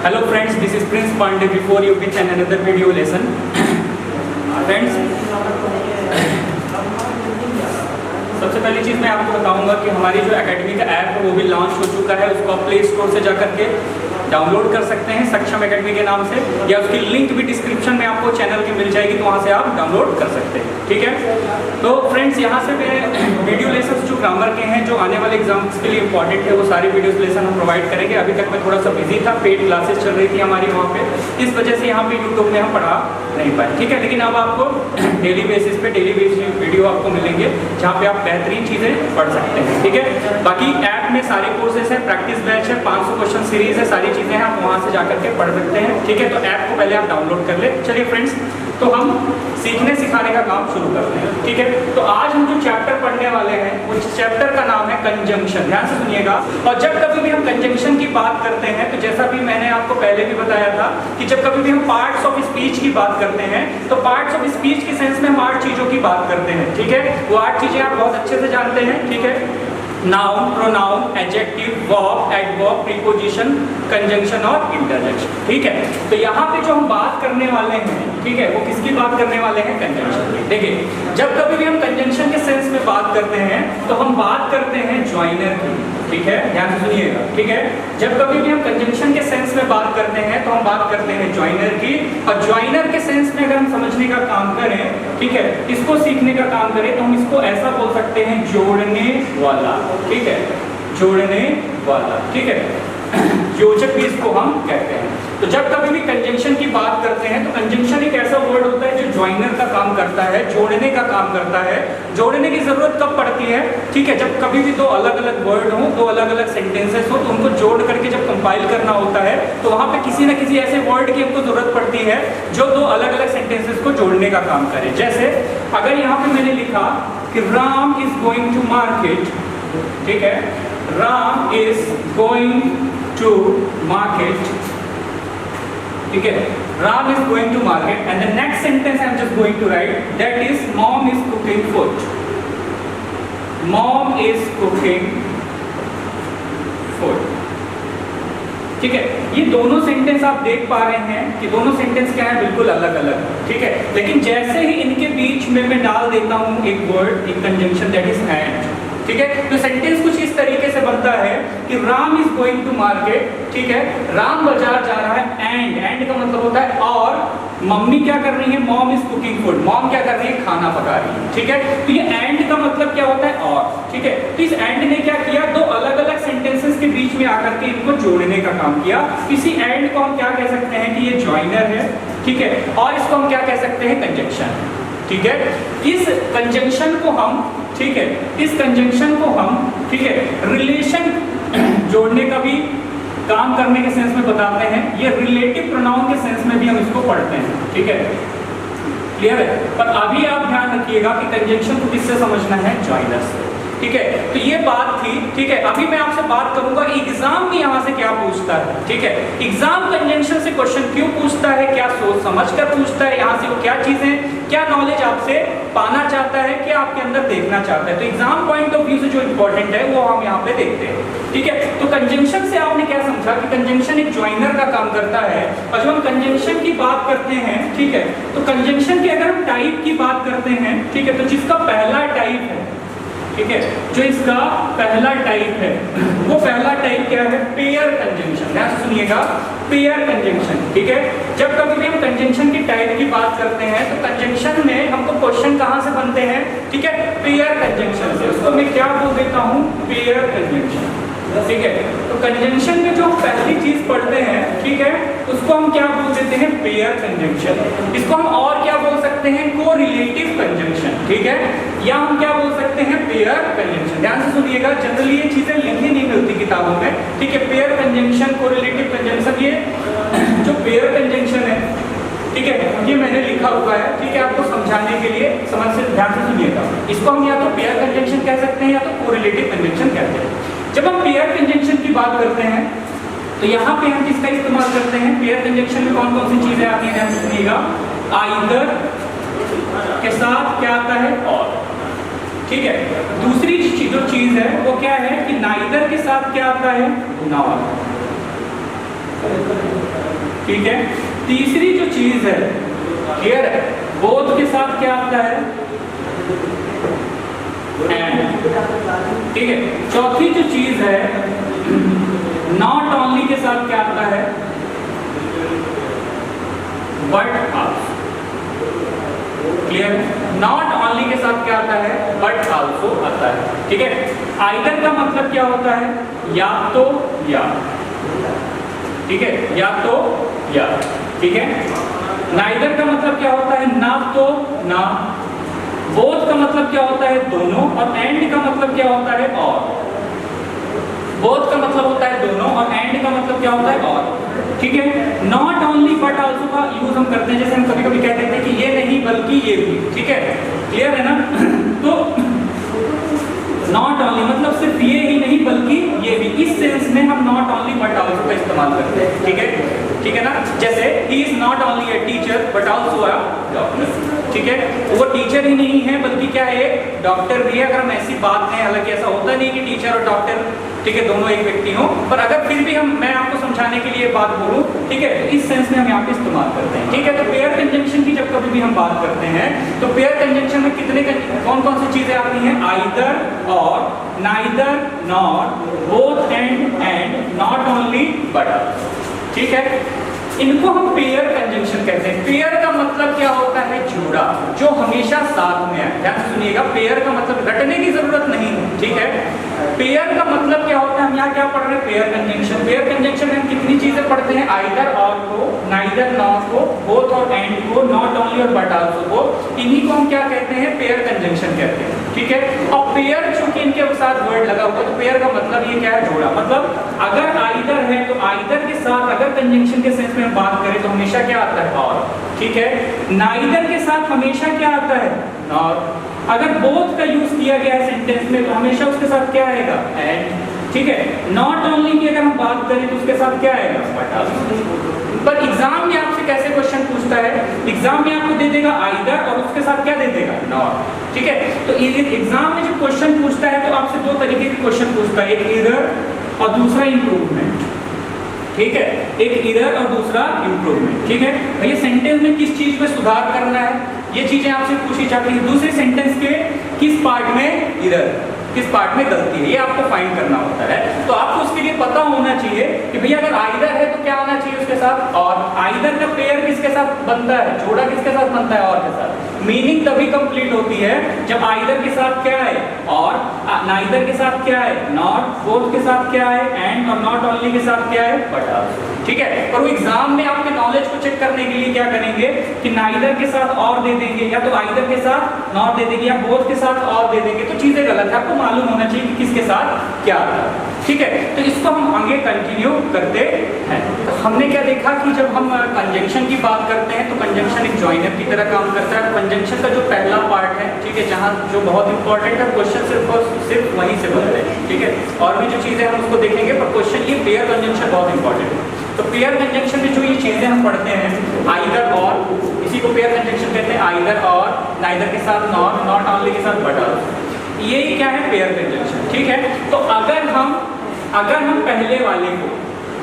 Hello friends, this is Prince Pandey before you begin another video lesson. Friends, सबसे पहली चीज़ मैं आपको बताऊंगा कि हमारी जो एकेडमी का ऐप है वो भी लॉन्च हो चुका है। उसको आप प्ले स्टोर से जाकर के डाउनलोड कर सकते हैं सक्षम एकेडमी के नाम से, या उसकी लिंक भी डिस्क्रिप्शन में आपको चैनल की मिल जाएगी, तो वहाँ से आप डाउनलोड कर सकते हैं। ठीक है, तो फ्रेंड्स यहाँ से मैं वीडियो लेसन जो ग्रामर के हैं जो आने वाले एग्जाम्स के लिए इंपॉर्टेंट है वो सारे वीडियो लेसन हम प्रोवाइड करेंगे। अभी तक मैं थोड़ा सा बिजी था, पेड क्लासेस चल रही थी हमारी वहाँ पे, इस वजह से यहाँ पे यूट्यूब में हम पढ़ा नहीं पाए। ठीक है, लेकिन अब आपको डेली बेसिस पे वीडियो आपको मिलेंगे जहाँ पे आप बेहतरीन चीज़ें पढ़ सकते हैं। ठीक है, बाकी ऐप में सारे कोर्सेज हैं, प्रैक्टिस बैच है, 500 क्वेश्चन सीरीज है, सारी चीज़ें हैं, आप वहाँ से जाकर के पढ़ सकते हैं। ठीक है, तो ऐप को पहले आप डाउनलोड कर ले। चलिए फ्रेंड्स, तो हम सीखने सिखाने का काम शुरू करते हैं। ठीक है, तो आज हम जो चैप्टर पढ़ने वाले हैं उस चैप्टर का नाम है कंजंक्शन। ध्यान से सुनिएगा। और जब कभी भी हम कंजंक्शन की बात करते हैं तो जैसा भी मैंने आपको पहले भी बताया था कि जब कभी भी हम पार्ट्स ऑफ स्पीच की बात करते हैं तो पार्ट्स ऑफ स्पीच के सेंस में हम 8 चीजों की बात करते हैं। ठीक है, वो 8 चीजें आप बहुत अच्छे से जानते हैं। ठीक है, noun, pronoun, adjective, verb, adverb, preposition, conjunction और इंटरजेक्शन। ठीक है, तो यहाँ पे जो हम बात करने वाले हैं, ठीक है, वो किसकी बात करने वाले हैं? कंजंक्शन की। देखिए, जब कभी भी हम कंजंक्शन के सेंस में बात करते हैं तो हम बात करते हैं ज्वाइनर की। ठीक है, ध्यान से सुनिएगा। ठीक है, जब कभी भी हम कंजंक्शन के सेंस में बात करते हैं तो हम बात करते हैं ज्वाइनर की। और ज्वाइनर के सेंस में अगर हम समझने का काम करें, ठीक है, इसको सीखने का काम करें तो हम इसको ऐसा बोल सकते हैं, जोड़ने वाला। ठीक है, जोड़ने वाला। ठीक है, योजक भी इसको हम कहते हैं। तो जब कभी भी कंजंक्शन की बात करते हैं तो कंजंक्शन एक ऐसा वर्ड होता है जो ज्वाइनर का काम करता है, जोड़ने का काम करता है। जोड़ने की जरूरत कब पड़ती है? ठीक है, जब कभी भी दो अलग अलग वर्ड हो, दो अलग अलग सेंटेंसेस हो, तो उनको जोड़ करके जब कंपाइल करना होता है तो वहां पे किसी न किसी ऐसे वर्ड की हमको जरूरत पड़ती है जो दो अलग अलग सेंटेंसेस को जोड़ने का काम करे। जैसे अगर यहाँ पे मैंने लिखा कि Ram is going to market, ठीक है, Ram is going to market, ठीक है, Ram is going to market, and the next sentence I am just going to write that is mom is cooking food, mom is cooking food. ठीक है, ये दोनों sentence आप देख पा रहे हैं कि दोनों सेंटेंस क्या है, बिल्कुल अलग अलग। ठीक है, लेकिन जैसे ही इनके बीच में मैं डाल देता हूं एक वर्ड, एक कंजंक्शन दैट इज एंड। ठीक है, तो सेंटेंस कुछ इस तरीके से बनता है कि Ram is going to market, ठीक है, राम बाजार जा रहा है, एंड का मतलब होता है और मम्मी क्या कर रही है, mom is cooking food, mom क्या कर रही है, खाना पका रही है। ठीक है, तो ये एंड का मतलब क्या होता है, और। ठीक है, तो इस एंड ने क्या किया, दो अलग अलग सेंटेंसेस के बीच में आकर के इनको जोड़ने का काम किया। इसी एंड को हम क्या कह सकते हैं कि ये ज्वाइनर है। ठीक है, और इसको हम क्या कह सकते हैं, कंजंक्शन। ठीक है, इस कंजंक्शन को हम, ठीक है, इस कंजंक्शन को हम, ठीक है, रिलेशन जोड़ने का भी काम करने के सेंस में बताते हैं। ये रिलेटिव प्रोनाउन के सेंस में भी हम इसको पढ़ते हैं। ठीक है, क्लियर है? पर अभी आप ध्यान रखिएगा कि कंजंक्शन को किससे समझना है, ज्वाइनर से। ठीक है, तो ये बात थी। ठीक है, अभी मैं आपसे बात करूंगा एग्जाम में यहाँ से क्या पूछता है। ठीक है, एग्जाम कंजंक्शन से क्वेश्चन क्यों पूछता है, क्या सोच समझ कर पूछता है, यहाँ से वो क्या चीजें, क्या नॉलेज आपसे पाना चाहता है, क्या आपके अंदर देखना चाहता है। तो एग्जाम पॉइंट ऑफ व्यू से जो इंपॉर्टेंट है वो हम यहाँ पे देखते हैं। ठीक है, तो कंजंक्शन से आपने क्या समझा कि कंजंक्शन एक ज्वाइनर का काम करता है। और जब हम कंजंक्शन की बात करते हैं, ठीक है, तो कंजंक्शन की अगर हम टाइप की बात करते हैं, ठीक है, तो जिसका पहला टाइप है, ठीक है, जो इसका पहला टाइप है वो पहला टाइप क्या है, पेयर कंजंक्शन। ध्यान से सुनिएगा, पेयर कंजंक्शन। ठीक है, जब कभी भी हम कंजंक्शन की टाइप की बात करते हैं तो कंजंक्शन में हमको क्वेश्चन कहाँ से बनते हैं, ठीक है, पेयर कंजंक्शन से। उसको मैं क्या बोल देता हूँ, पेयर कंजंक्शन। ठीक है, तो कंजंक्शन में जो पहली चीज पढ़ते हैं, ठीक है, उसको हम क्या बोल देते हैं, पेयर कंजंक्शन। इसको हम और क्या बोल सकते हैं, कोरिलेटिव कंजंक्शन। ठीक है, या हम क्या बोल सकते हैं, पेयर कंजंक्शन। ध्यान से सुनिएगा, जनरली ये चीजें लिखी नहीं मिलती किताबों में। ठीक है, पेयर कंजंक्शन, कोरिलेटिव कंजंक्शन, ये जो पेयर कंजंक्शन है, ठीक है, ये मैंने लिखा हुआ है। ठीक है, आपको समझाने के लिए समझ से ध्यान से सुनिएगा। इसको हम या तो पेयर कंजंक्शन कह सकते हैं या तो कोरिलेटिव कंजंक्शन कहते हैं। जब हम पेयर कंजंक्शन की बात करते हैं तो यहाँ पे हम किसका इस्तेमाल करते हैं, पेयर कंजंक्शन में कौन कौन सी चीजें आती हैं, ध्यान से सुनिएगा। आइदर के साथ क्या आता है, और। ठीक है, दूसरी जो चीज है वो क्या है कि नाइदर के साथ क्या आता है, नॉट। ठीक है। तीसरी जो चीज है, क्लियर है, बोथ के साथ क्या आता है, एंड, ठीक है। चौथी जो चीज है, नॉट ओनली के साथ क्या आता है, but also, clear. Not only के साथ क्या आता है, बट आल्सो आता है, ठीक है। आइदर का मतलब क्या होता है, या तो या, ठीक है, या तो या, ठीक है। नाइदर का मतलब क्या होता है, ना तो ना। बोथ का मतलब क्या होता है, दोनों। और एंड का मतलब क्या होता है, और। बोथ का मतलब होता है दोनों, और एंड का मतलब क्या होता है, और, ठीक है। नॉट ओनली बट आल्सो का यूज हम करते हैं, जैसे हम कभी कभी कहते हैं कि ये नहीं बल्कि ये भी, ठीक है, क्लियर है ना। तो नॉट ओनली मतलब सिर्फ ये ही नहीं बल्कि ये भी, इस सेंस में हम नॉट ओनली बट आल्सो का इस्तेमाल करते हैं, ठीक है, ठीक है ना। जैसे he is not only a teacher but also a doctor, ठीक है, तो वो टीचर ही नहीं है बल्कि क्या है, डॉक्टर भी है। अगर हम ऐसी बात करें, हालांकि ऐसा होता नहीं कि टीचर और डॉक्टर, ठीक है, दोनों एक व्यक्ति हो, पर अगर फिर भी मैं आपको समझाने के लिए बात बोलूं, ठीक है, तो इस सेंस में हम यहाँ पे इस्तेमाल करते हैं, ठीक है। तो पेयर कंजंक्शन की जब कभी भी हम बात करते हैं, तो पेयर कंजंक्शन में कितने कौन कौन सी चीजें आती हैं, आइदर, और, neither, not, both and not only but, ठीक है। इनको हम पेयर कंजंक्शन कहते हैं। पेयर का मतलब क्या होता है, जोड़ा, जो हमेशा साथ में है। ध्यान से सुनिएगा, पेयर का मतलब रटने की जरूरत नहीं है, ठीक है। पेयर का मतलब क्या होता है, हम यहाँ क्या पढ़ रहे हैं, पेयर कंजंक्शन। पेयर कंजंक्शन में हम कितनी चीजें पढ़ते हैं, आइदर और को, नाइदर नॉट को, बोथ और एंड को, नॉट ओनली और बट आल्सो को। इन्हीं को हम क्या कहते हैं, पेयर कंजंक्शन कहते हैं, ठीक है। और पेयर चूंकि इनके साथ वर्ड लगा हुआ, तो पेयर का मतलब ये क्या है, जोड़ा। मतलब अगर आइदर है तो आइदर के साथ, अगर कंजंक्शन के सेंस में हम बात करें तो हमेशा क्या आता है, और, ठीक है। नाइदर के साथ हमेशा क्या आता है, नॉट। अगर बोथ का यूज किया गया है सेंटेंस में तो हमेशा उसके साथ क्या आएगा, एंड, ठीक है। नॉट ओनली की अगर हम बात करें तो उसके साथ क्या आएगा, बट आल्सो। पर एग्जाम में आपसे कैसे क्वेश्चन पूछता है, एग्जाम में आपको दे देगा आइदर और उसके साथ क्या दे देगा, नॉट, ठीक है। तो एग्जाम में जब क्वेश्चन पूछता है तो आपसे दो तरीके के क्वेश्चन पूछता है, एक एरर और दूसरा इंप्रूवमेंट, ठीक है। एक एरर और दूसरा इंप्रूवमेंट, ठीक है। भैया सेंटेंस में किस चीज में सुधार करना है, ये चीजें आपसे पूछी जाती है। दूसरे सेंटेंस के किस पार्ट में एरर, किस पार्ट में गलती है, ये आपको फाइंड करना होता है। तो आपको उसके लिए पता होना चाहिए कि भैया अगर आइदर है तो क्या आना चाहिए उसके साथ, और आइदर का पेयर किसके साथ बनता है, जोड़ा किसके साथ बनता है, और के साथ। मीनिंग तभी कंप्लीट होती है जब आइदर के साथ क्या है, और, नाइदर के साथ क्या है, नॉट, बोथ के साथ क्या है, एंड, और नॉट ओनली के साथ क्या है, बट आल्सो, ठीक है। और वो एग्जाम में आपके नॉलेज को चेक करने के लिए क्या करेंगे कि नाइदर के साथ और दे देंगे, या तो आइदर के साथ नॉट दे देंगे, या बोथ के साथ और दे देंगे, तो चीजें गलत है। आपको मालूम होना चाहिए कि किसके साथ क्या आता है, ठीक है। तो इसको हम आगे कंटिन्यू करते हैं। तो हमने क्या देखा कि जब हम कंजंक्शन की बात करते हैं तो कंजंक्शन एक जॉइनर की तरह काम करता है। कंजंक्शन का जो पहला पार्ट है, ठीक है, जहाँ जो बहुत इंपॉर्टेंट है, क्वेश्चन सिर्फ वहीं से बनते हैं, ठीक है। और भी जो चीजें हम उसको देखेंगे, पर क्वेश्चन ये पेयर कंजंक्शन बहुत इंपॉर्टेंट है। तो पेयर कंजंक्शन में जो ये चीजें हम पढ़ते हैं, आइदर और, इसी को पेयर कंजंक्शन कहते हैं, आइदर और, नाइदर के साथ नॉट, नॉट ओनली के साथ बट आल्सो, ये क्या है, पेयर कंजंक्शन, ठीक है। तो अगर हम पहले वाले को,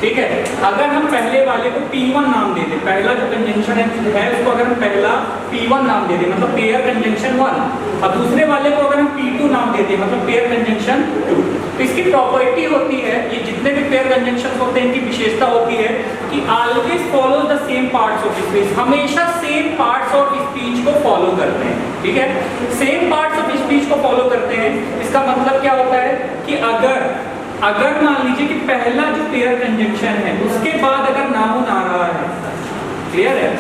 ठीक है, अगर हम पहले वाले को P1 नाम दे दें, पहला जो कंजंक्शन है उसको अगर हम पहला P1 नाम दे दें, मतलब पेयर कंजंक्शन 1, और दूसरे वाले को अगर हम P2 नाम दे दें, मतलब पेयर कंजंक्शन 2, तो इसकी प्रॉपर्टी होती है, ये जितने भी पेयर कंजंक्शन होते हैं इनकी विशेषता होती है कि always follow the same parts of speech, हमेशा सेम पार्ट्स ऑफ स्पीच को फॉलो करते हैं, ठीक है। सेम पार्ट्स ऑफ स्पीच को फॉलो करते हैं, इसका मतलब क्या होता है कि अगर मान लीजिए कि पहला जो पेयर कंजंक्शन है उसके बाद अगर नाउन आ रहा है, क्लियर है,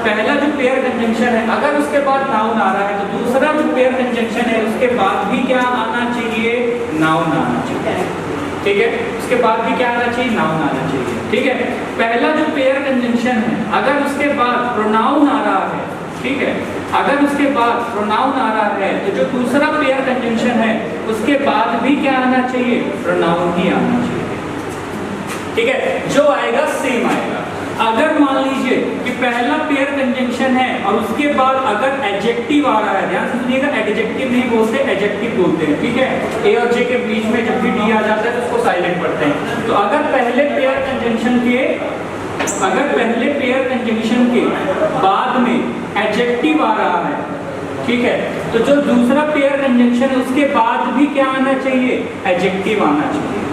पहला जो पेयर कंजंक्शन है अगर उसके बाद नाउन आ रहा है तो दूसरा जो पेयर कंजंक्शन है उसके बाद भी क्या आना चाहिए, नाउन आना चाहिए, ठीक है। उसके बाद भी क्या आना चाहिए, नाउन आना चाहिए, ठीक है। पहला जो पेयर कंजंक्शन है अगर उसके बाद प्रोनाउन आ रहा है, ठीक है, अगर उसके बाद प्रोनाउन आ रहा है तो जो दूसरा पेयर कंजंक्शन है उसके बाद भी क्या आना चाहिए, प्रोनाउन ही आना चाहिए, ठीक है। जो आएगा सेम आएगा। अगर मान लीजिए कि पहला पेयर कंजंक्शन है और उसके बाद अगर एडजेक्टिव आ रहा है, ध्यान से सुनिएगा, एडजेक्टिव नहीं बोलते, एडजेक्टिव बोलते हैं, ठीक है। ए और जे के बीच में जब भी डी आ जाता है तो उसको साइलेंट पढ़ते हैं। तो अगर पहले पेयर कंजंक्शन के अगर पहले पेयर कंजंक्शन के बाद में एडजेक्टिव आ रहा है, ठीक है, तो जो दूसरा पेयर कंजंक्शन है उसके बाद भी क्या आना चाहिए, एडजेक्टिव आना चाहिए।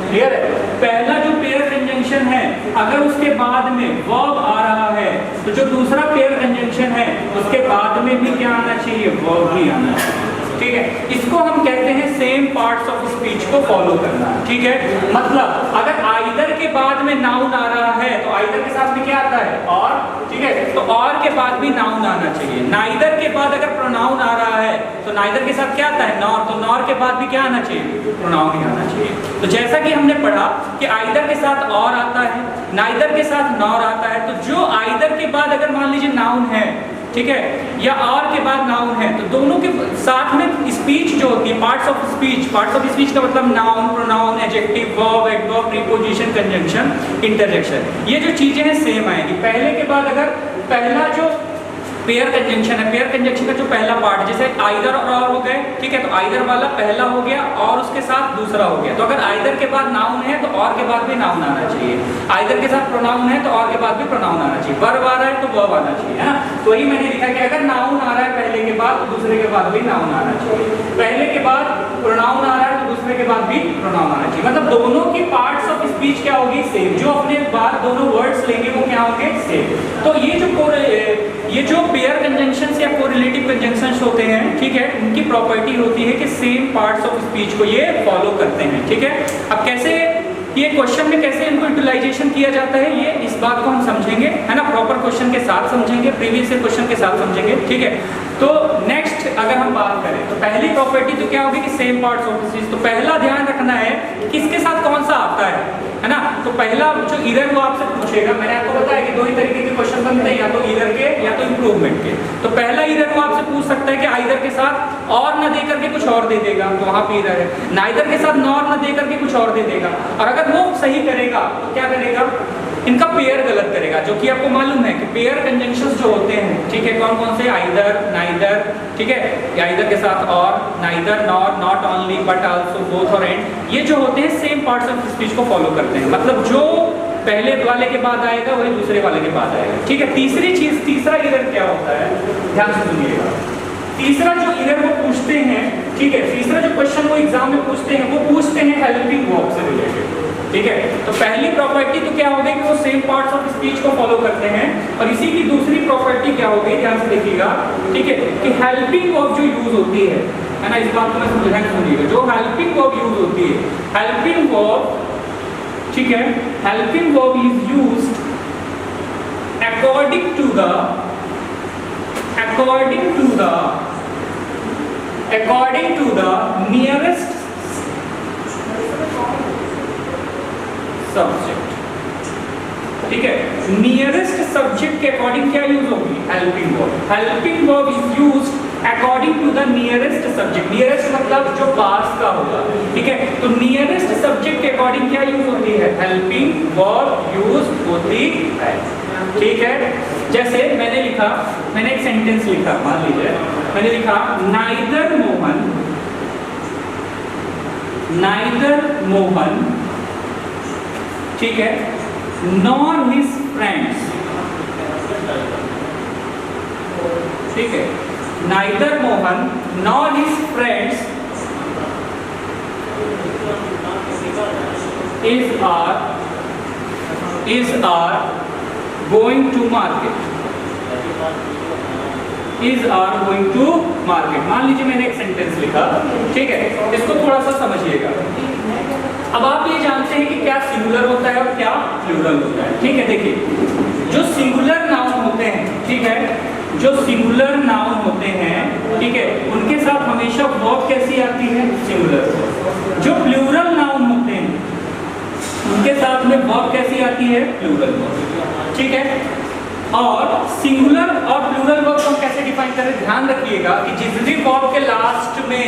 क्लियर है? पहला जो पेयर कंजंक्शन है अगर उसके बाद में वर्ब आ रहा है तो जो दूसरा पेयर कंजंक्शन है उसके बाद में भी क्या आना चाहिए, वर्ब भी आना चाहिए। ठीक है, इसको हम कहते हैं सेम पार्ट्स ऑफ स्पीच को फॉलो करना। ठीक है, मतलब अगर आइदर के बाद में नाउन आ रहा है तो आइदर के साथ में क्या आता है, और। ठीक है, तो और के बाद भी नाउन आना चाहिए। नाइदर के बाद अगर प्रोनाउन आ रहा है तो नाइदर के साथ क्या आता है, नॉर, तो नॉर के बाद भी क्या आना चाहिए, प्रोनाउन ही आना चाहिए। तो जैसा कि हमने पढ़ा कि आइदर के साथ और आता है, नाइदर के साथ नॉर आता है, तो जो आइदर के बाद अगर मान लीजिए नाउन है, ठीक है, या और के बाद नाउन है, तो दोनों के साथ में स्पीच जो होती है, पार्ट्स ऑफ स्पीच का मतलब noun, pronoun, adjective, verb, adverb, preposition, conjunction, interjection, ये जो चीजें हैं सेम आएगी। पहले के बाद अगर पहला जो पेयर कंजंक्शन है, पेयर कंजंक्शन का जो पहला पार्ट, जैसे आइदर और हो गए, ठीक है, तो आइदर वाला पहला हो गया और उसके साथ दूसरा हो गया। तो अगर आइदर के बाद नाउन है तो और के बाद भी नाउन आना चाहिए, आइदर के साथ प्रोनाउन है तो और के बाद भी प्रोनाउन आना चाहिए, वर्ब आ रहा है तो वर्ब आना चाहिए, है ना। तो वही मैंने लिखा कि अगर नाउन आ रहा है पहले के बाद तो दूसरे के बाद भी नाउन आना चाहिए, पहले के बाद प्रोनाउन आ रहा है तो दूसरे के बाद भी प्रोनाउन आना चाहिए। मतलब दोनों की पार्ट्स ऑफ स्पीच क्या होगी, सेम। जो अपने बाद दोनों वर्ड्स लेंगे वो क्या होंगे, सेम। तो ये जो पेयर कंजंक्शंस या कोरिलेटिव कंजंक्शंस होते हैं, ठीक है, उनकी प्रॉपर्टी होती है कि सेम पार्ट्स ऑफ स्पीच को ये फॉलो करते हैं। ठीक है, अब कैसे ये क्वेश्चन में कैसे इनको यूटिलाइजेशन किया जाता है, ये इस बात को हम समझेंगे, है ना, प्रॉपर क्वेश्चन के साथ समझेंगे, प्रीवियस क्वेश्चन के साथ समझेंगे। ठीक है, तो नेक्स्ट अगर हम बात करें तो पहली प्रॉपर्टी तो क्या होगी कि सेम पार्ट्स ऑफ स्पीच। तो पहला ध्यान रखना है किसके साथ कौन सा आता है ना। तो पहला जो ईदर वो आपसे पूछेगा, मैंने आपको बताया कि दो ही तरीके के क्वेश्चन बनते हैं, या तो ईदर के या तो इंप्रूवमेंट के। तो पहला ईदर वो आपसे पूछ सकता है कि आइदर के साथ और न दे करके कुछ और दे देगा, तो वहां पे ईदर है। नाइदर के साथ नॉर न दे करके कुछ और दे देगा, और अगर वो सही करेगा तो क्या करेगा, इनका पेयर गलत करेगा, जो कि आपको मालूम है कि पेयर कंजंक्शंस जो होते हैं, ठीक है, कौन कौन से, आइदर, नाइदर, ठीक है, आइदर के साथ और, neither, nor, not only, but also, both और एंड, ये जो होते हैं सेम पार्ट्स ऑफ स्पीच को फॉलो करते हैं। मतलब जो पहले वाले के बाद आएगा वही दूसरे वाले के बाद आएगा। ठीक है, तीसरा ईदर क्या होता है, ध्यान से सुनिएगा। तीसरा जो ईदर वो पूछते हैं, ठीक है, तीसरा जो क्वेश्चन वो एग्जाम में पूछते हैं, वो पूछते हैं हेल्पिंग वर्ब से रिलेटेड। ठीक है, तो पहली प्रॉपर्टी तो क्या होगी कि वो सेम पार्ट्स ऑफ स्पीच को फॉलो करते हैं, और इसी की दूसरी प्रॉपर्टी क्या होगी, ध्यान से देखिएगा, ठीक है, कि हेल्पिंग वर्ब जो यूज होती है ना, इस बात को मैं समझाने सुनिएगा, जो हेल्पिंग वर्ब यूज होती है, हेल्पिंग वर्ब, ठीक है, helping verb is used according to the nearest subject. ठीक है, नियरेस्ट सब्जेक्ट के अकॉर्डिंग क्या यूज होगी, helping verb. Helping verb is used according to the nearest subject. Nearest मतलब जो पास का होगा, ठीक है, तो नियरेस्ट सब्जेक्ट के अकॉर्डिंग क्या यूज होती है, हेल्पिंग वर्ब यूज होती है। ठीक है, जैसे मैंने एक सेंटेंस लिखा, मान लीजिए मैंने लिखा नाइदर मोहन, ठीक है, नॉर हिज फ्रेंड्स, ठीक है, neither Mohan nor his friends are going to market, मान लीजिए मैंने एक सेंटेंस लिखा, ठीक है, इसको थोड़ा सा समझिएगा। अब आप ये जानते हैं कि क्या सिंगुलर होता है और क्या प्लूरल होता है। ठीक है, देखिए जो सिंगुलर नाउन होते हैं, ठीक है, जो सिंगुलर नाउन होते हैं, ठीक है, उनके साथ हमेशा वर्ब कैसी आती है, सिंगुलर। जो प्लूरल नाउन होते हैं उनके साथ में वर्ब कैसी आती है, प्लूरल वर्ब। ठीक है, और सिंगुलर और प्लूरल वर्ब को हम कैसे डिफाइन करें, ध्यान रखिएगा कि जिस भी वर्ब के लास्ट में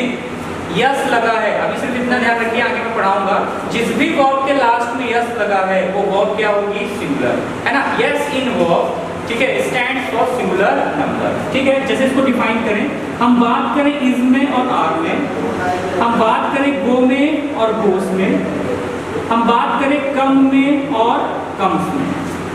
यस लगा है, अभी सिर्फ इतना ध्यान रखिए, आगे मैं पढ़ाऊंगा, जिस भी वर्ब के लास्ट में यस लगा है वो वर्ब क्या होगी, सिंगुलर, है ना। यस इन वर्ब, ठीक है, स्टैंड्स फॉर सिंगुलर नंबर। ठीक है, जैसे इसको डिफाइन करें, हम बात करें इज में और आर में, हम बात करें गो में और गोस में, हम बात करें कम में और कम्स में।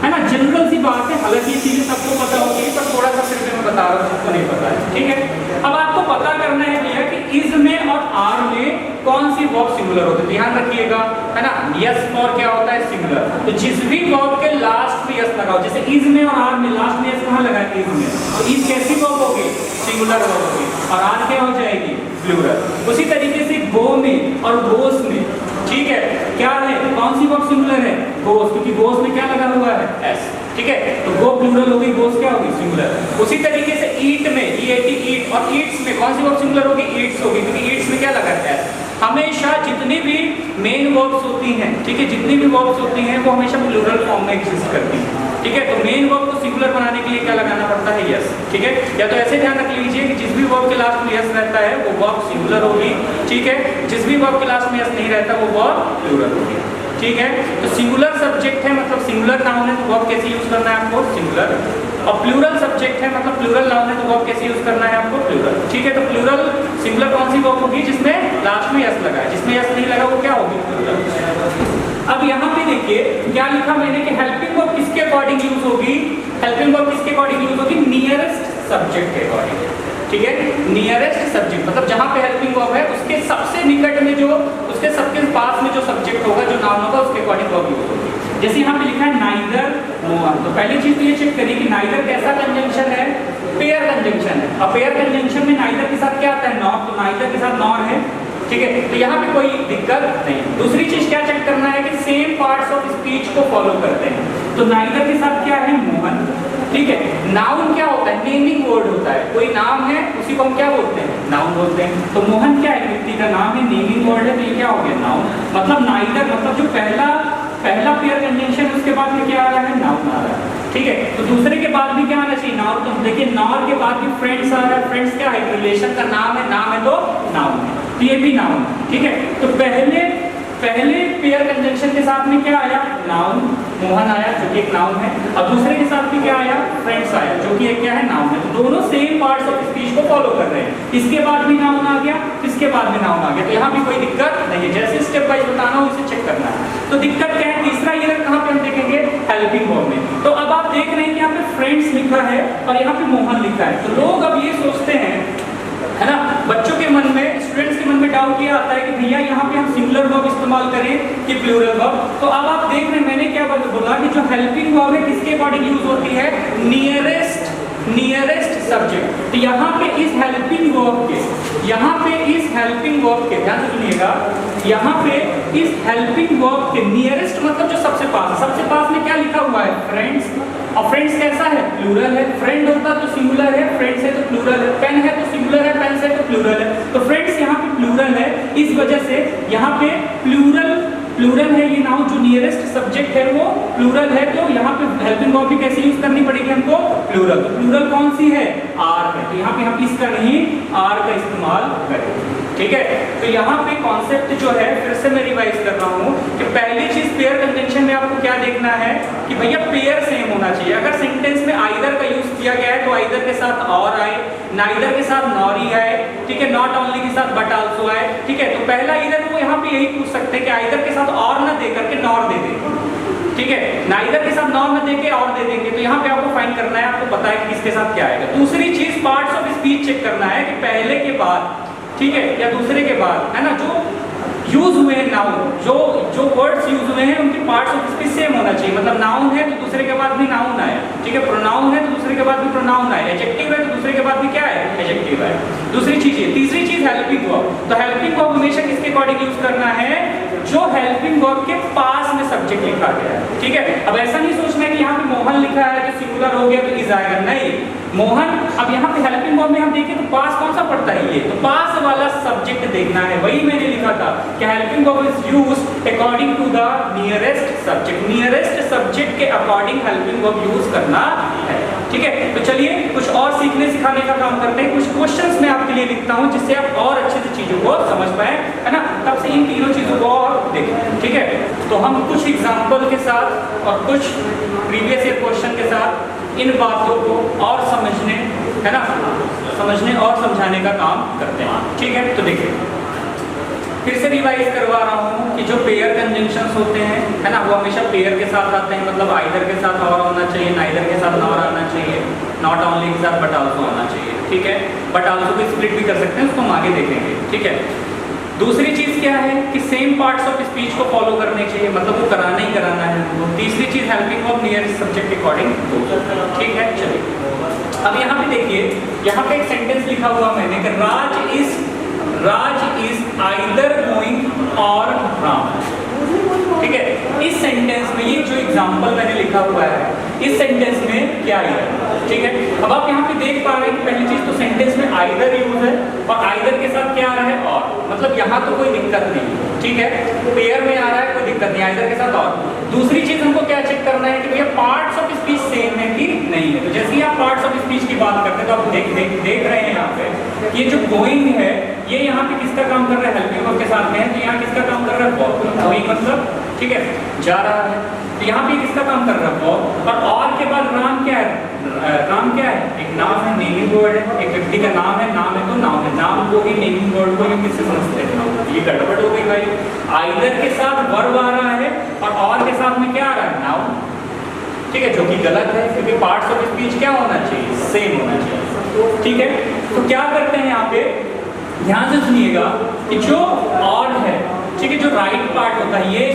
है ना, जनरल सी बात है, हालांकि ये चीजें सबको पता होगी पर थोड़ा सा फिर मैं बता रहा हूँ जिसको नहीं पता है, ठीक है। अब आपको पता करना है भैया कि इज में और आर में कौन सी वर्ब सिंगुलर होती है, ध्यान रखिएगा, है ना। यस फॉर क्या होता है, सिंगुलर। तो जिस भी वर्ब के लास्ट में यस लगाओ, जैसे इज में और आर में लास्ट में यस कहाँ लगा है, इज में, तो इज कैसी वर्ब होगी, सिंगुलर वर्ब होगी, और आर क्या हो जाएगी, प्लूरल। उसी तरीके से गो में और गोस में, ठीक है, क्या है, कौन सी वर्ब सिंगुलर है, गोस, क्योंकि गोस में क्या लगा हुआ है, एस, ठीक है, तो गो प्लूरल होगी, गोस क्या होगी, सिंगुलर। उसी तरीके से ईट में, ईएटी ईट, और ईट्स में कौन सी वर्ब सिंगुलर होगी, ईट्स होगी, क्योंकि ईट्स में क्या लगा है, एस। हमेशा जितनी भी मेन वर्ब्स होती हैं, ठीक है, जितनी भी वर्ब्स होती हैं वो हमेशा प्लूरल फॉर्म में एग्जिस्ट करती हैं, ठीक है। तो मेन वर्ब को सिंगुलर बनाने के लिए क्या लगाना पड़ता है, यस, ठीक है। या तो ऐसे ध्यान रख लीजिए कि जिस भी वर्ब के लास्ट में यस रहता है वो वर्ब सिंगुलर होगी, ठीक है, जिस भी वर्ब के लास्ट में यस नहीं रहता वो वर्ब प्लूरल होगी, ठीक है। तो सिंगुलर सब्जेक्ट है मतलब सिंगुलर नाउन है, तो वर्ब कैसे यूज करना है आपको, सिंगुलर। और प्लूरल सब्जेक्ट है मतलब प्लूरल नाउन है, तो वर्ब कैसे यूज करना है आपको, प्लूरल, ठीक है। तो प्लूरल सिंगुलर कौन सी वर्ब होगी, जिसमें लास्ट में यस लगा है, जिसमें यस नहीं लगा वो क्या होगी, प्लूरल। अब यहाँ पे देखिए क्या लिखा मैंने कि हेल्पिंग वर्ब किसके अकॉर्डिंग यूज होगी, हेल्पिंग वर्ब किसके अकॉर्डिंग यूज होगी, नियरेस्ट सब्जेक्ट के अकॉर्डिंग, ठीक है। नियरेस्ट सब्जेक्ट मतलब जहां पे हेल्पिंग वर्ब है उसके सबसे निकट में जो, उसके सबके पास में जो सब्जेक्ट होगा, जो नाउन होगा, उसके अकॉर्डिंग वर्ब यूज होगी। जैसे यहाँ पे लिखा है नाइदर मोहन, तो पहली चीज तो ये चेक करिए कि नाइदर कैसा कंजंक्शन है, पेयर कंजंक्शन है। अब पेयर कंजंक्शन में नाइदर के साथ क्या आता है, नॉर, तो नाइदर के साथ नॉर है, ठीक है, तो यहाँ पे कोई दिक्कत नहीं। दूसरी चीज क्या चेक करना है कि सेम पार्ट्स ऑफ स्पीच को फॉलो करते हैं, तो नाइदर के साथ क्या है, मोहन, ठीक है। नाउन क्या होता है, नेमिंग वर्ड होता है, कोई नाम है उसी को हम क्या बोलते हैं, नाउन बोलते हैं। तो मोहन क्या है, व्यक्ति का नाम है, नेमिंग वर्ड है, तो ये क्या हो गया, नाउन। मतलब नाइदर मतलब जो पहला पेयर कंजंक्शन है उसके बाद में क्या आ रहा है, नाउन आ रहा है, ठीक है। तो दूसरे के बाद भी क्या आना चाहिए, नाउन। तो देखिए नॉर के बाद भी फ्रेंड्स आ रहा है, फ्रेंड्स क्या है, रिलेशन का नाम है, नाम है तो नाउन है, तो ये भी नाउन, ठीक है। तो पहले पेयर कंजंक्शन के साथ में क्या आया, नाउन, मोहन आया जो कि एक नाउन है, और दूसरे के साथ भी क्या आया, फ्रेंड्स आया जो कि एक क्या है, नाउन है। तो दोनों सेम पार्ट्स ऑफ स्पीच को फॉलो कर रहे हैं, इसके बाद भी नाउन आ गया, इसके बाद भी नाउन आ गया, तो यहाँ भी कोई दिक्कत नहीं है। जैसे स्टेप वाइज बताना हो इसे चेक करना है। तो दिक्कत क्या है, तीसरा एरर कहाँ पे हम देखेंगे, हेल्पिंग वर्ब में। तो अब आप देख रहे हैं कि यहाँ पे फ्रेंड्स लिखा है और यहाँ पे मोहन लिखा है, तो लोग अब ये सोचते हैं, है ना, बच्चों के मन में, स्टूडेंट्स के मन में डाउट ये आता है कि भैया यहाँ पे हम सिंगुलर वर्ब इस्तेमाल करें कि प्लूरल वर्ब। तो अब आप देख रहे हैं मैंने क्या बोला कि जो हेल्पिंग वर्ब है किसके अकॉर्डिंग यूज होती है, नियरेस्ट सब्जेक्ट। तो यहाँ पे इस हेल्पिंग वर्ब के, यहाँ पे इस हेल्पिंग वर्ब के, ध्यान से सुनिएगा, यहाँ पे इस हेल्पिंग वर्ब के नियरेस्ट मतलब जो सबसे पास में क्या लिखा हुआ है, फ्रेंड्स। और फ्रेंड्स कैसा है, प्लूरल है, फ्रेंड होता तो सिंगुलर है, फ्रेंड्स है तो प्लूरल है, पेन है तो सिंगुलर है, पेन्स है तो प्लूरल है। तो फ्रेंड्स यहाँ पे प्लूरल है, इस वजह से यहाँ पे प्लूरल है, ये नाउन जो नियरेस्ट सब्जेक्ट है वो प्लूरल है, तो यहाँ पे हेल्पिंग वर्ब भी कैसे यूज करनी पड़ेगी हमको, प्लूरल। तो प्लूरल कौन सी है, आर है, तो यहाँ पे हम इसका नहीं आर का इस्तेमाल करेंगे, ठीक है। तो यहाँ पे कॉन्सेप्ट जो है फिर से मैं रिवाइज कर रहा हूँ कि पहली चीज पेयर कंजंक्शन में आपको क्या देखना है कि भैया पेयर सेम होना चाहिए। अगर सेंटेंस में आइदर का यूज किया गया है तो आइदर के साथ और आए, नाइदर के साथ नॉर ही आए, ठीक है, नॉट ओनली के साथ बट आल्सो आए, ठीक है। तो पहला इधर वो यहाँ पे यही पूछ सकते हैं कि आइदर के साथ और न दे करके नॉर दे देंगे, ठीक है, नाइदर के साथ नॉर न देके और दे देंगे। तो यहाँ पे आपको फाइंड करना है, आपको पता है कि किसके साथ क्या आएगा। दूसरी चीज पार्ट्स ऑफ स्पीच चेक करना है कि पहले के बाद, ठीक है, या दूसरे के बाद, है ना, जो यूज हुए हैं नाउन, जो वर्ड्स यूज हुए हैं उनके पार्ट्स ऑफ स्पीच सेम होना चाहिए। मतलब नाउन है तो दूसरे के बाद भी नाउन आया, ठीक है, प्रोनाउन है तो दूसरे के बाद भी प्रोनाउन आया, एडजेक्टिव है तो दूसरे के बाद भी क्या है, एडजेक्टिव है। दूसरी चीज है। तीसरी चीज हेल्पिंग वर्ब। तो हेल्पिंग वर्ब हमेशा किसके अकॉर्डिंग यूज करना है, जो हेल्पिंग वर्ब के पास में सब्जेक्ट लिखा गया है, ठीक है। अब ऐसा नहीं सोचना है कि यहाँ पे मोहन लिखा है तो सिंगुलर हो गया तो इज आएगा, नहीं, मोहन। अब यहाँ पे हेल्पिंग वर्ब में हम देखें तो पास कौन सा पड़ता है, ये तो पास वाला सब्जेक्ट देखना है। वही मैंने लिखा था कि helping verb is used according to the nearest subject. Nearest subject के अकॉर्डिंग हेल्पिंग वर्ब यूज करना है, ठीक है। तो चलिए कुछ और सीखने सिखाने का काम करते हैं। कुछ क्वेश्चंस मैं आपके लिए लिखता हूँ जिससे आप और अच्छे से चीजों को समझ पाए, है ना। तब से इन तीनों चीजों को और देखें, ठीक है। तो हम कुछ एग्जाम्पल के साथ और कुछ प्रीवियस ईयर क्वेश्चन के साथ इन बातों को और समझने, है ना, समझने और समझाने का काम करते हैं, ठीक है। तो देखिए फिर से रिवाइज करवा रहा हूँ कि जो पेयर कंजंक्शंस होते हैं, है ना, वो हमेशा पेयर के साथ आते हैं, मतलब आइदर के साथ और होना चाहिए, नाइदर के साथ और आना चाहिए, नॉट ओनली के साथ बट आल्सो आना चाहिए, ठीक है। बट आल्सो को स्प्लिट भी कर सकते हैं, उसको हम आगे देखेंगे, ठीक है। दूसरी चीज क्या है कि सेम पार्ट्स ऑफ स्पीच को फॉलो करने चाहिए, मतलब वो कराना ही कराना है उनको। तीसरी चीज helping of near subject according, ठीक है। चलिए अब यहाँ पे देखिए, यहाँ पे एक सेंटेंस लिखा हुआ मैंने कि राज इज आइदर गोइंग और राम, ठीक है। इस सेंटेंस में ये जो एग्जांपल मैंने लिखा हुआ है, इस सेंटेंस में क्या है, ठीक है। अब आप यहाँ पे देख पा रहे हैं कि पहली चीज तो सेंटेंस में आइदर यूज है और आइदर के साथ क्या आ रहा है और, मतलब यहाँ तो कोई दिक्कत नहीं, ठीक है। पेयर में आ रहा है, कोई दिक्कत नहीं, आइदर के साथ और। दूसरी चीज हमको क्या चेक करना है कि भैया पार्ट्स ऑफ स्पीच सेम है कि नहीं है। तो जैसे ही आप पार्ट्स ऑफ स्पीच की बात करते हैं तो आप देख रहे हैं यहाँ पे ये जो गोइंग है ये यहाँ पे किसका काम कर रहा है, हेल्पिंग ऑफ के साथ में है, तो यहाँ किसका काम कर रहा है, गोइंग मतलब, ठीक है, जा रहा है। तो यहाँ पे किसका काम कर रहा है, और के बाद नाम क्या है, नाम क्या है, एक नाम है, नेमिंग वर्ड है, एक व्यक्ति का नाम है, नाम है तो नाम है, नाम को ही नेमिंग वर्ड को ही किससे समझते हैं, ये गड़बड़ हो गई भाई। आइदर के साथ वर्ब आ रहा है और के साथ में क्या आ रहा है, नाउन, ठीक है, जो कि गलत है क्योंकि पार्ट्स ऑफ स्पीच क्या होना चाहिए, सेम होना चाहिए, ठीक है। तो क्या करते हैं यहाँ पे, ध्यान से सुनिएगा कि जो और है, ठीक है, जो राइट पार्ट होता है ये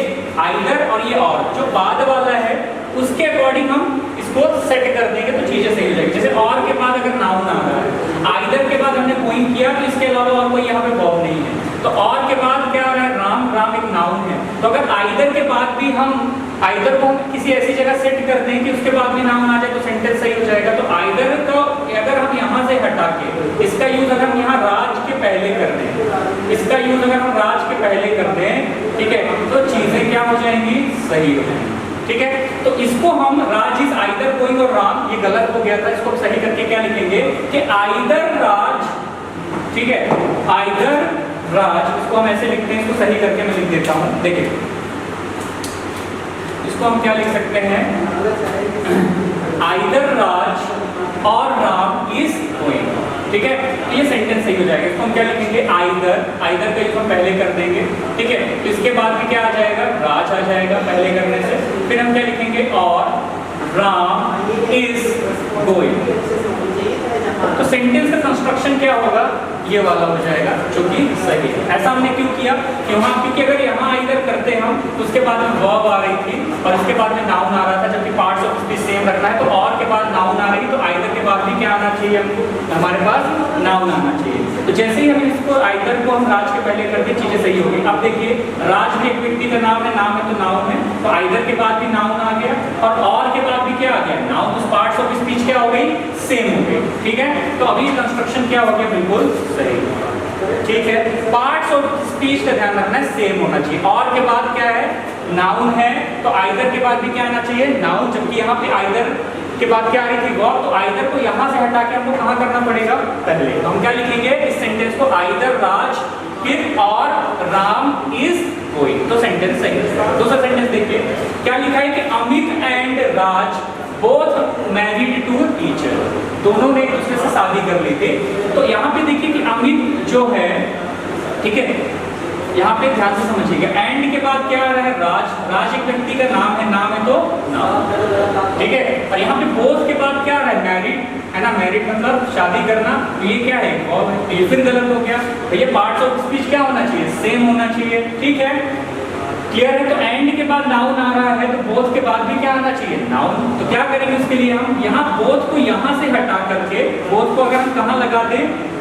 आइदर और ये और, जो बाद वाला है उसके अकॉर्डिंग हम इसको सेट कर देंगे तो चीजें सही हो जाएगी। जैसे और के बाद अगर नाउन आ रहा है, आइदर के बाद हमने गोइंग किया तो इसके अलावा और कोई यहाँ पे वर्ब नहीं है, तो और के बाद क्या आ रहा है, राम, राम एक नाउन है। तो अगर आइदर के बाद भी हम आइदर को किसी ऐसी जगह सेट कर दें कि उसके बाद भी नाउन आ जाए तो सेंटेंस सही हो जाएगा। तो आइदर को अगर हम यहाँ से हटा के इसका यूज अगर हम यहाँ राज के पहले कर दें, इसका यूज अगर हम राज के पहले कर दें, ठीक है, तो चीजें क्या हो जाएंगी, सही हो जाएंगी, ठीक है। तो इसको हम राज इज आइदर गोइंग और राम, ये गलत हो गया था, इसको सही करके क्या लिखेंगे कि आइदर राज, ठीक है, आइदर राज, इसको हम ऐसे लिखते हैं, इसको सही करके मैं लिख देता हूं, देखिए इसको हम क्या लिख सकते हैं, आइदर राज और राम इज गोइंग, ठीक है, ये सेंटेंस सही हो जाएगा। इसको हम क्या लिखेंगे, आइदर, आइदर का यूज हम पहले कर देंगे, ठीक है, तो इसके बाद में क्या आ जाएगा, राज आ जाएगा पहले करने से, फिर हम क्या लिखेंगे, और राम इज गोइंग। तो सेंटेंस का कंस्ट्रक्शन क्या होगा, ये वाला हो जाएगा जो कि सही है। ऐसा हमने क्यों किया, क्योंकि अगर यहाँ आइदर करते हम तो उसके बाद में वर्ब आ रही थी और इसके बाद में नाउन आ रहा था, जबकि पार्ट्स ऑफ स्पीच सेम रखना है, तो और के बाद नाउन आ रही, तो आइदर के बाद भी क्या आना चाहिए हमको, हमारे पास नाउन आना चाहिए। तो जैसे ही हम इसको आइदर को हम राज के पहले कर दे, चीजें सही होगी। अब देखिए, राज भी एक व्यक्ति का नाम है तो नाउन है, तो आइदर के बाद भी नाउन आ गया और के बाद भी क्या आ गया, नाउन। तो पार्ट्स ऑफ स्पीच क्या हो गई, सेम हो गई, ठीक है। तो अभी कंस्ट्रक्शन क्या हो गया, बिल्कुल सही, ठीक है। पार्ट्स ऑफ स्पीच का ध्यान रखना है, सेम होना चाहिए। और के बाद क्या है, नाउन है, तो आइदर के बाद भी क्या आना चाहिए, नाउन, जबकि यहाँ पे आइदर के बाद क्या आ रही थी, वर्ब, तो आइदर को यहाँ से हटा के हमको कहाँ करना पड़ेगा, पहले। तो हम क्या लिखेंगे इस सेंटेंस को, आइदर राज फिर और राम इज गोइंग, तो सेंटेंस सही है। दूसरा सेंटेंस देखिए क्या लिखा है कि Amit and Raj both married to each other, दोनों ने एक दूसरे से शादी कर ली थी। तो यहाँ पे देखिए कि अमित जो है, ठीक है, यहाँ पे ध्यान से समझिएगा, एंड के बाद क्या आ रहा है, राज, राज एक व्यक्ति का नाम है तो नाम, ठीक है। और यहाँ पे बोथ के बाद क्या आ रहा है, मैरिड, है ना, मैरिड मतलब शादी करना, तो ये क्या है, और ये फिर गलत हो गया। तो ये पार्ट्स ऑफ स्पीच क्या होना चाहिए, सेम होना चाहिए, ठीक है, क्लियर है। तो एंड के बाद नाउन आ रहा है, तो बोथ के बाद भी क्या आना चाहिए, नाउन। तो क्या करेंगे उसके लिए, हम यहाँ बोथ को यहाँ से हटा करके, बोथ को अगर हम कहाँ लगा दें,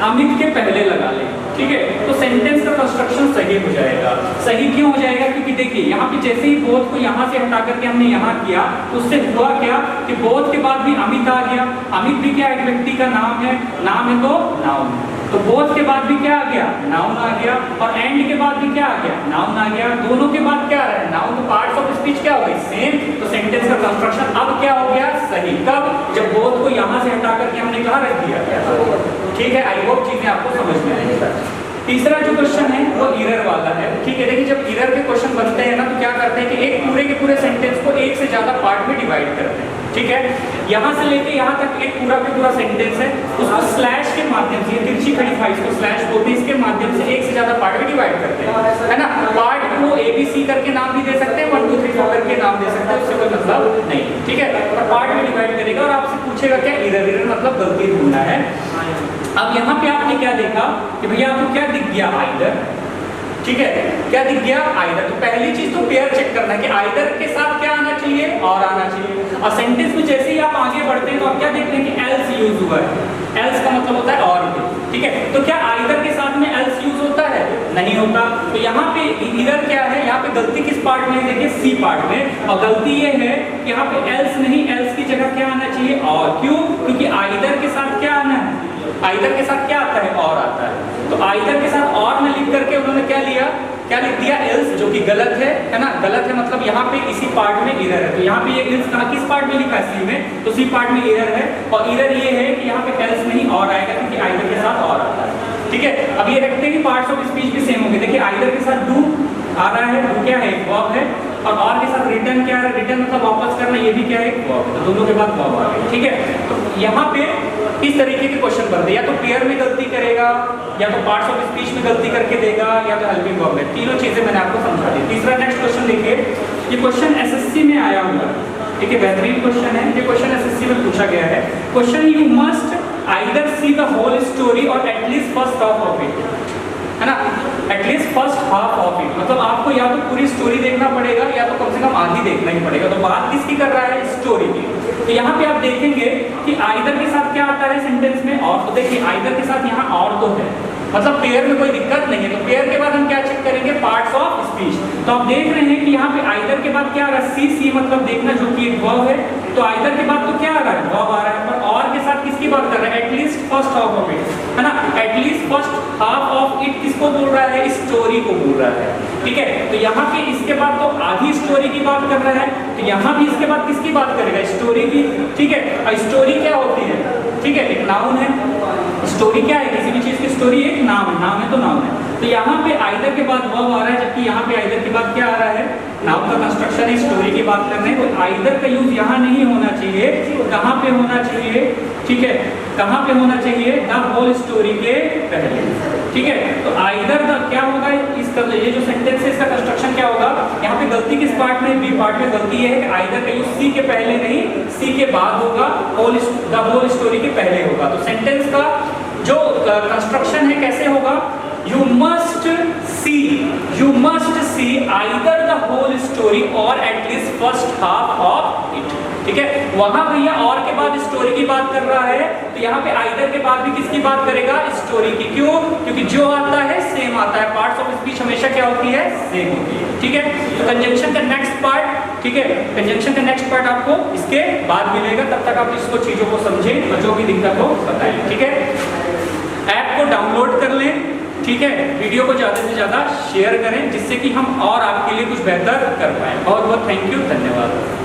अमित के पहले लगा लें, ठीक है, तो सेंटेंस का कंस्ट्रक्शन सही हो जाएगा। सही क्यों हो जाएगा, क्योंकि देखिए यहाँ पे जैसे ही बोथ को यहाँ से हटा करके हमने यहाँ किया, तो उससे हुआ क्या कि बोथ के बाद भी अमित आ गया। अमित भी क्या एक व्यक्ति का नाम है तो नाउन, तो बोथ के बाद भी क्या आ गया, नाउन आ गया, और एंड के बाद भी क्या आ गया, नाउन आ गया। दोनों के बाद क्या आ रहा है, नाउन। तो पार्ट्स ऑफ स्पीच क्या हो गई, सेम। तो सेंटेंस का कंस्ट्रक्शन अब क्या हो गया, सही। कब, जब बोथ को यहाँ से हटा करके हमने कहाँ रख दिया, ठीक है। आई होप चीजें आपको समझ में आएंगी। तीसरा जो क्वेश्चन है वो एरर वाला है, ठीक है। देखिए जब एरर के क्वेश्चन बनते हैं ना तो क्या करते हैं कि एक पूरे के पूरे सेंटेंस को एक से ज्यादा पार्ट में डिवाइड करते हैं, ठीक है। यहाँ से लेके यहाँ तक एक पूरा का पूरा सेंटेंस है, उसको स्लैश के माध्यम से, तिरछी खड़ी फाइल को स्लैश बोलते हैं, इसके माध्यम से एक से ज्यादा पार्ट में डिवाइड करते हैं, है ना। पार्ट को ABC करके नाम भी दे सकते हैं, 1 2 3 4 करके नाम दे सकते हैं, उससे कोई मतलब नहीं, ठीक है। और पार्ट में डिवाइड करेगा और आपसे पूछेगा क्या एरर, एरर मतलब गलती ढूंढना है। अब यहाँ पे आपने क्या देखा कि भैया आपको क्या दिख गया, आइदर, ठीक है। क्या दिख गया, आइदर। तो पहली चीज तो पेयर चेक करना है कि आइदर के साथ क्या आना चाहिए, और आना चाहिए। और सेंटेंस में जैसे ही आप आगे बढ़ते हैं तो आप क्या देखते हैं कि एल्स यूज हुआ है, एल्स का मतलब होता है और भी, ठीक है। तो क्या आइदर के साथ में एल्स यूज होता है, नहीं होता। तो यहाँ पे इधर क्या है, यहाँ पे गलती किस पार्ट में है, देखिए सी पार्ट में। और गलती ये है कि यहाँ पे एल्स नहीं, एल्स की जगह क्या आना चाहिए, और। क्यों, क्योंकि आइदर के साथ क्या आना है, आइदर के साथ क्या आता है, और आता है। तो आइदर के साथ और में लिख करके उन्होंने क्या लिया, क्या लिख दिया, एल्स, जो कि गलत है ना, गलत है। मतलब यहाँ पे इसी पार्ट में एरर है। तो यहाँ पे ये एल्स कहाँ, किस पार्ट में लिखा है, सी में, तो सी पार्ट में एरर है। और एरर ये है कि यहाँ पे एल्स नहीं और आएगा, क्योंकि आइदर के साथ और आता है, ठीक है। अब ये रखते हैं कि पार्ट्स ऑफ स्पीच भी सेम होंगे। देखिए आइदर के साथ डू आ रहा है, डू क्या है, वर्ब है। और के साथ रिटर्न क्या है, रिटर्न मतलब वापस करना, ये भी क्या है, वर्ब। तो दोनों के बाद वर्ब आ गया, ठीक है। तो यहाँ पे इस तरीके के क्वेश्चन बनते हैं, या तो पेयर में गलती करेगा, या तो पार्ट्स ऑफ स्पीच में गलती करके देगा, या तो हेल्पिंग वर्ब में। तीनों चीजें मैंने आपको समझा दी। तीसरा नेक्स्ट क्वेश्चन देखिए, ये क्वेश्चन एसएससी में आया हुआ है, ठीक है, बेहतरीन क्वेश्चन है। ये क्वेश्चन एसएससी में पूछा गया है। Question, you must either see the whole story और at least first half of it, है ना, at least first half of it. मतलब आपको या तो पूरी स्टोरी देखना पड़ेगा, या तो कम से कम आधी देखना ही पड़ेगा। तो बात किसकी कर रहा है, स्टोरी की। तो यहाँ पे आप देखेंगे कि आइदर के साथ क्या आता है सेंटेंस में, और। तो देखिए आइदर के साथ यहाँ और तो है, मतलब पेयर में कोई दिक्कत नहीं है। तो पेयर के बाद हम क्या चेक करेंगे, पार्ट्स ऑफ स्पीच। तो आप देख रहे हैं कि यहाँ पे आइदर के बाद क्या आ रहा है, सी, सी मतलब देखना, जो कि एक वर्ब है। तो आइदर के बाद तो क्या आ रहा है, वर्ब आ रहा है। पर और के साथ किसकी बात कर रहा है, at least first half of it, है ना। At least first half of it किसको बोल रहा है, स्टोरी को बोल रहा है, ठीक है। तो यहाँ पे इसके बाद तो आधी स्टोरी की बात कर रहा है, तो यहाँ भी इसके बाद किसकी बात करेगा, स्टोरी की, ठीक है। और स्टोरी क्या होती है, ठीक है, एक नाउन है। स्टोरी क्या है, किसी भी चीज की स्टोरी एक नाम है, नाम है तो नाउन है। तो यहाँ पे आइदर के बाद वर्ब आ रहा है, जबकि यहाँ पे आइदर के बाद क्या आ रहा है, नाउन का कंस्ट्रक्शन है, स्टोरी की बात कर रहे हैं। तो आइदर का यूज यहाँ नहीं होना चाहिए, कहाँ पे होना चाहिए, ठीक है, कहाँ पे होना चाहिए, द होल स्टोरी के पहले, ठीक है। तो आइदर द क्या होगा, इसका ये जो सेंटेंस है इसका कंस्ट्रक्शन क्या होगा, यहाँ पे गलती किस पार्ट में, बी पार्ट में गलती है कि आइदर का यूज सी के पहले नहीं, सी के बाद होगा, द होल स्टोरी के पहले होगा। तो सेंटेंस का जो कंस्ट्रक्शन है कैसे होगा, you must see either the whole story or at least first half of it, ठीक है। वहां भैया और के बाद स्टोरी की बात कर रहा है, तो यहाँ पे आइदर के बाद भी किसकी बात करेगा, स्टोरी की। क्यों, क्योंकि जो आता है सेम आता है, पार्ट्स ऑफ स्पीच हमेशा क्या होती है, सेम होती है, ठीक है। तो कंजंक्शन का नेक्स्ट पार्ट, ठीक है, कंजंक्शन का नेक्स्ट पार्ट आपको इसके बाद मिलेगा। तब तक आप इसको चीजों को समझें और जो भी दिक्कत हो बताएं, ठीक है। ऐप को डाउनलोड कर लें, ठीक है। वीडियो को ज़्यादा से ज़्यादा शेयर करें, जिससे कि हम और आपके लिए कुछ बेहतर कर पाएं। बहुत बहुत थैंक यू, धन्यवाद।